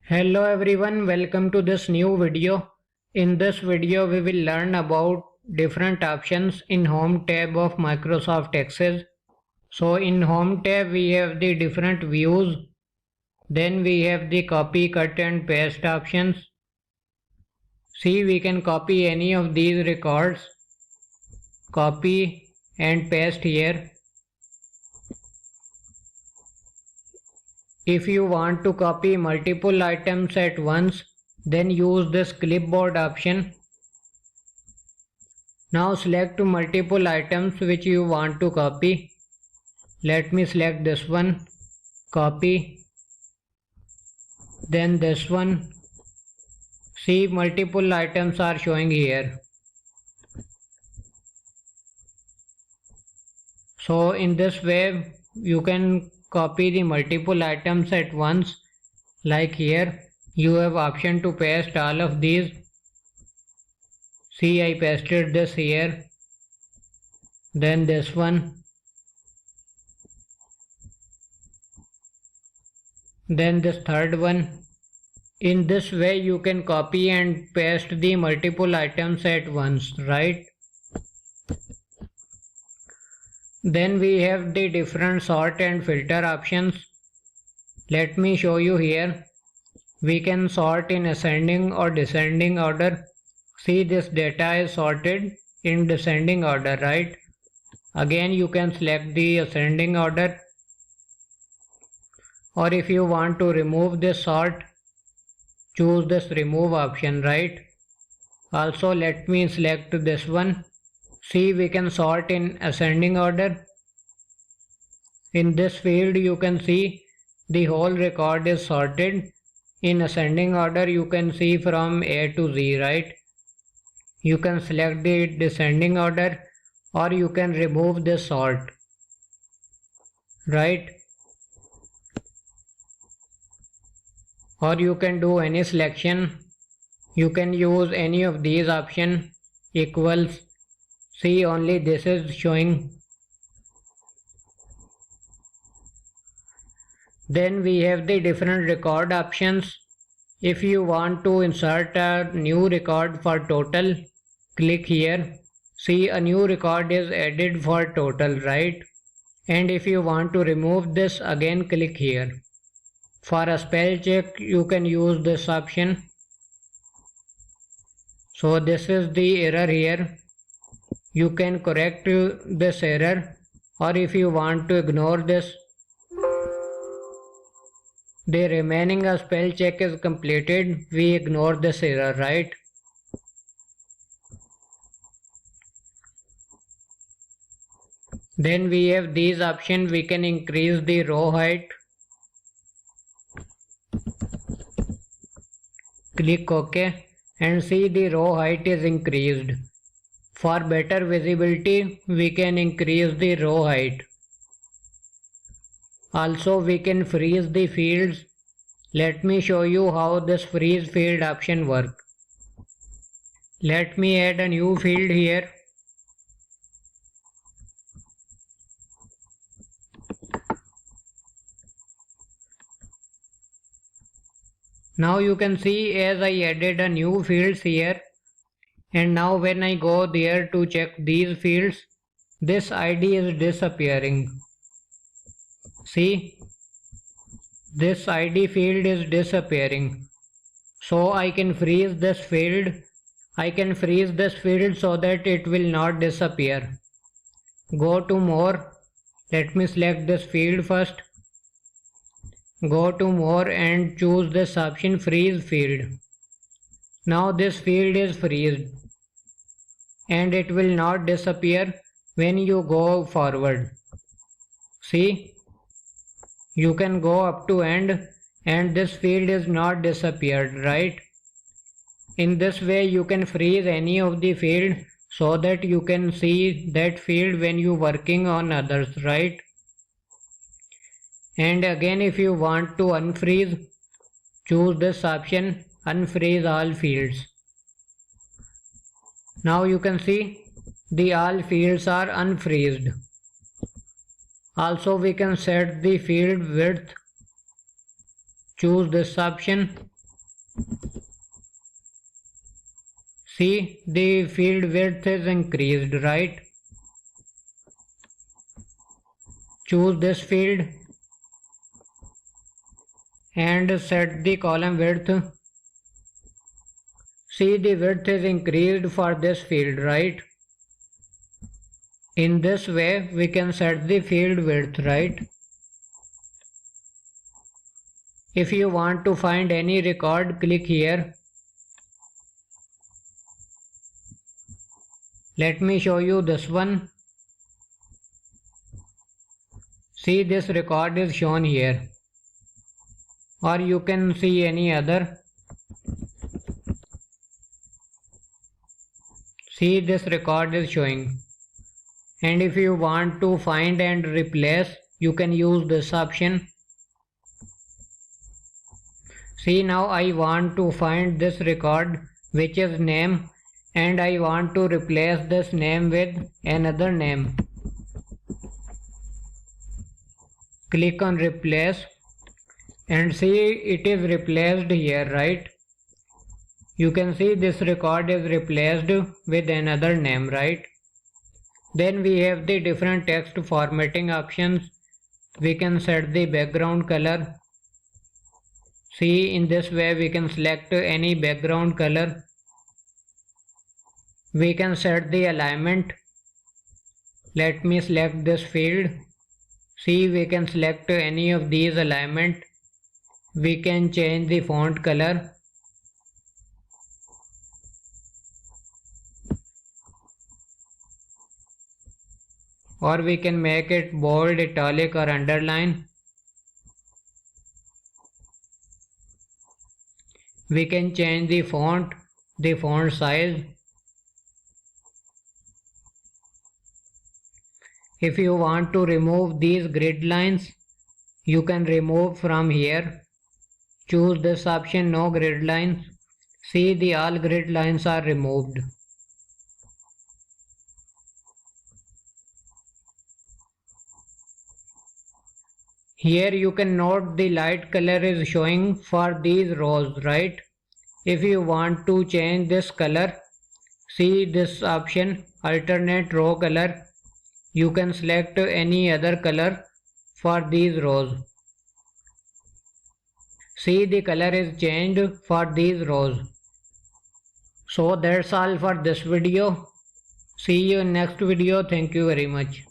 Hello everyone, welcome to this new video. In this video we will learn about different options in Home tab of Microsoft Access. So in Home tab we have the different views, then we have the copy, cut and paste options. See, we can copy any of these records, copy and paste here. If you want to copy multiple items at once, then use this clipboard option. Now select multiple items which you want to copy. Let me select this one, copy, then this one. See, multiple items are showing here. So in this way you can copy the multiple items at once. Like here you have option to paste all of these. See, I pasted this here, then this one, then this third one. In this way you can copy and paste the multiple items at once, right? Then we have the different sort and filter options. Let me show you here. We can sort in ascending or descending order. See, this data is sorted in descending order, right? Again you can select the ascending order. Or if you want to remove this sort, choose this remove option, right? Also let me select this one. See, we can sort in ascending order. In this field you can see the whole record is sorted. In ascending order you can see from A to Z, right? You can select the descending order or you can remove this sort, right? Or you can do any selection. You can use any of these options. Equals. See, only this is showing. Then we have the different record options. If you want to insert a new record for total, click here. See, a new record is added for total, right? And if you want to remove this, again click here. For a spell check you can use this option. So this is the error here. You can correct this error, or if you want to ignore this, the remaining spell check is completed, we ignore this error, right? Then we have these options. We can increase the row height. Click OK and see the row height is increased. For better visibility, we can increase the row height. Also, we can freeze the fields. Let me show you how this freeze field option works. Let me add a new field here. Now you can see as I added a new fields here. And now when I go there to check these fields, this ID is disappearing. See, this ID field is disappearing. So I can freeze this field. I can freeze this field so that it will not disappear. Go to more. Let me select this field first. Go to more and choose this option, freeze field. Now this field is freezed and it will not disappear when you go forward. See, you can go up to end and this field is not disappeared, right? In this way you can freeze any of the field so that you can see that field when you working on others, right? And again, if you want to unfreeze, choose this option, unfreeze all fields. Now you can see the all fields are unfreezed. Also we can set the field width. Choose this option See, the field width is increased, right? Choose this field and set the column width. See, the width is increased for this field, right? In this way, we can set the field width, right? If you want to find any record, click here. Let me show you this one. See, this record is shown here. Or you can see any other. See, this record is showing. And if you want to find and replace, you can use this option. See, now I want to find this record which is name, and I want to replace this name with another name. Click on replace and see, it is replaced here, right? You can see this record is replaced with another name, right? Then we have the different text formatting options. We can set the background color. See, in this way we can select any background color. We can set the alignment. Let me select this field. See, we can select any of these alignment. We can change the font color. Or we can make it bold, italic or underline. We can change the font size. If you want to remove these grid lines, you can remove from here. Choose this option, no grid lines. See, the all grid lines are removed. Here you can note the light color is showing for these rows, right? If you want to change this color, see this option, alternate row color. You can select any other color for these rows. See, the color is changed for these rows. So that's all for this video. See you in next video. Thank you very much.